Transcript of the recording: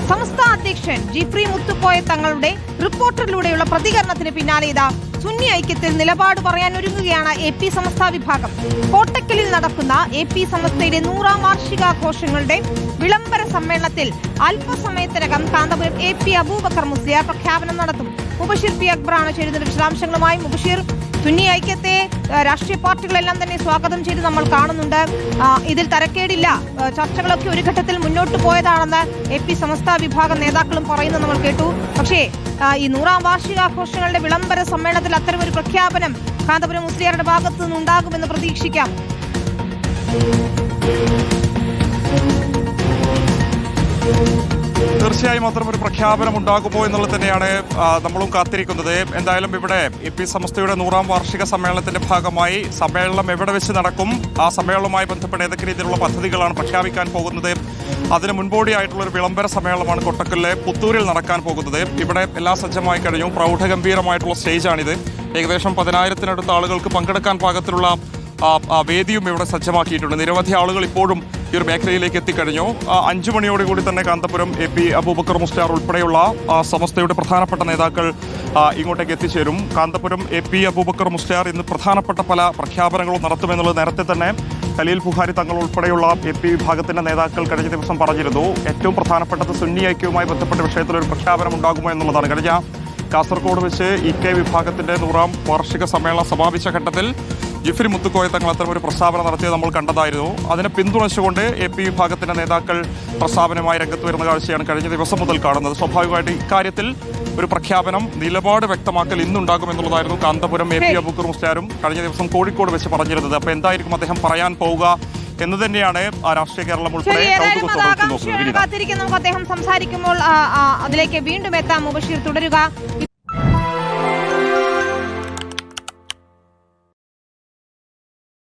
സംസ്ഥാന അധ്യക്ഷൻ ജിഫ്രി മുത്തുക്കോയ തങ്ങളുടെ റിപ്പോർട്ടറിലൂടെയുള്ള പ്രതികരണത്തിന് പിന്നാലെ ഇതാ സുന്നി ഐക്യത്തിൽ നിലപാട് പറയാൻ ഒരുങ്ങുകയാണ് AP സമസ്ത വിഭാഗം. കോട്ടക്കലിൽ നടക്കുന്ന AP സമസ്തയുടെ 100ാം വാർഷികാഘോഷങ്ങളുടെ വിളംബര സമ്മേളനത്തിൽ അല്പസമയത്തിനകം കാന്തപുരം AP അബൂബക്കർ മുസ്ലിയാർ പ്രഖ്യാപനം നടത്തും. മുബഷീർ പി അക്ബറാണ് ചേരുന്ന വിശദാംശങ്ങളുമായി. മുബഷീർ, സുന്നി ഐക്യത്തെ രാഷ്ട്രീയ പാർട്ടികളെല്ലാം തന്നെ സ്വാഗതം ചെയ്ത് നമ്മൾ കാണുന്നുണ്ട്. ഇതിൽ തരക്കേടില്ല, ചർച്ചകളൊക്കെ ഒരു ഘട്ടത്തിൽ മുന്നോട്ട് പോയതാണെന്ന് AP സമസ്ത വിഭാഗം നേതാക്കളും പറയുന്നത് നമ്മൾ കേട്ടു. പക്ഷേ ഈ 100ാം വാർഷികാഘോഷങ്ങളുടെ വിളംബര സമ്മേളനത്തിൽ അത്തരമൊരു പ്രഖ്യാപനം കാന്തപുരം മുസ്ലിയാരുടെ ഭാഗത്തു നിന്നുണ്ടാകുമെന്ന് പ്രതീക്ഷിക്കാം. തീർച്ചയായും അത്തരമൊരു പ്രഖ്യാപനം ഉണ്ടാകുമോ എന്നുള്ളത് തന്നെയാണ് നമ്മളും കാത്തിരിക്കുന്നത്. എന്തായാലും ഇവിടെ AP സമസ്തയുടെ 100ാം വാർഷിക സമ്മേളനത്തിന്റെ ഭാഗമായി സമ്മേളനം എവിടെ വെച്ച് നടക്കും, ആ സമ്മേളനവുമായി ബന്ധപ്പെട്ട് ഏതൊക്കെ രീതിയിലുള്ള പദ്ധതികളാണ് പ്രഖ്യാപിക്കാൻ പോകുന്നത്, അതിന് മുൻപോടിയായിട്ടുള്ള ഒരു വിളംബര സമ്മേളനമാണ് കൊട്ടക്കലിലെ പുത്തൂരിൽ നടക്കാൻ പോകുന്നത്. ഇവിടെ എല്ലാം സജ്ജമായി കഴിഞ്ഞു. പ്രൗഢഗംഭീരമായിട്ടുള്ള സ്റ്റേജാണിത്. ഏകദേശം 10,000-നടുത്ത ആളുകൾക്ക് പങ്കെടുക്കാൻ പാകത്തിലുള്ള വേദിയും ഇവിടെ സജ്ജമാക്കിയിട്ടുണ്ട്. നിരവധി ആളുകൾ ഇപ്പോഴും ഈ ഒരു മേഖലയിലേക്ക് എത്തിക്കഴിഞ്ഞു. 5 മണിയോടുകൂടി തന്നെ കാന്തപുരം AP അബൂബക്കർ മുസ്ലിയാർ ഉൾപ്പെടെയുള്ള സമസ്തയുടെ പ്രധാനപ്പെട്ട നേതാക്കൾ ഇങ്ങോട്ടേക്ക് എത്തിച്ചേരും. കാന്തപുരം AP അബൂബക്കർ മുസ്ലിയാർ ഇന്ന് പ്രധാനപ്പെട്ട പല പ്രഖ്യാപനങ്ങളും നടത്തുമെന്നുള്ളത് നേരത്തെ തന്നെ ഖലീൽ ബുഖാരി തങ്ങൾ ഉൾപ്പെടെയുള്ള AP വിഭാഗത്തിന്റെ നേതാക്കൾ കഴിഞ്ഞ ദിവസം പറഞ്ഞിരുന്നു. ഏറ്റവും പ്രധാനപ്പെട്ടത് സുന്നി ഐക്യവുമായി ബന്ധപ്പെട്ട വിഷയത്തിലൊരു പ്രഖ്യാപനം ഉണ്ടാകുമോ എന്നുള്ളതാണ്. കഴിഞ്ഞ കാസർഗോഡ് വെച്ച് EK വിഭാഗത്തിന്റെ 100ാം വാർഷിക സമ്മേളനം സമാപിച്ച ഘട്ടത്തിൽ ജിഫ്രി മുത്തുക്കോയ തങ്ങൾ അത്തരം ഒരു പ്രസ്താവന നടത്തിയത് നമ്മൾ കണ്ടതായിരുന്നു. അതിനെ പിന്തുണച്ചുകൊണ്ട് AP വിഭാഗത്തിന്റെ നേതാക്കൾ പ്രസ്താവനയുമായി രംഗത്ത് വരുന്ന കാഴ്ചയാണ് കഴിഞ്ഞ ദിവസം മുതൽ കാണുന്നത്. സ്വാഭാവികമായിട്ട് ഇക്കാര്യത്തിൽ ഒരു പ്രഖ്യാപനം, നിലപാട് വ്യക്തമാക്കൽ ഇന്നുണ്ടാകുമെന്നുള്ളതായിരുന്നു കാന്തപുരം AP അബൂബക്കർ മുസ്ലിയാരും കഴിഞ്ഞ ദിവസം കോഴിക്കോട് വെച്ച് പറഞ്ഞിരുന്നത്. അപ്പോൾ എന്തായിരിക്കും അദ്ദേഹം പറയാൻ പോവുക എന്ന് തന്നെയാണ് രാഷ്ട്രീയ കേരളം ഉൾപ്പെടെ കാത്തിരിക്കും. നമുക്ക് അദ്ദേഹം സംസാരിക്കുമ്പോൾ അതിലേക്ക് വീണ്ടും എത്താം. മുബഷീർ, തുടരുക.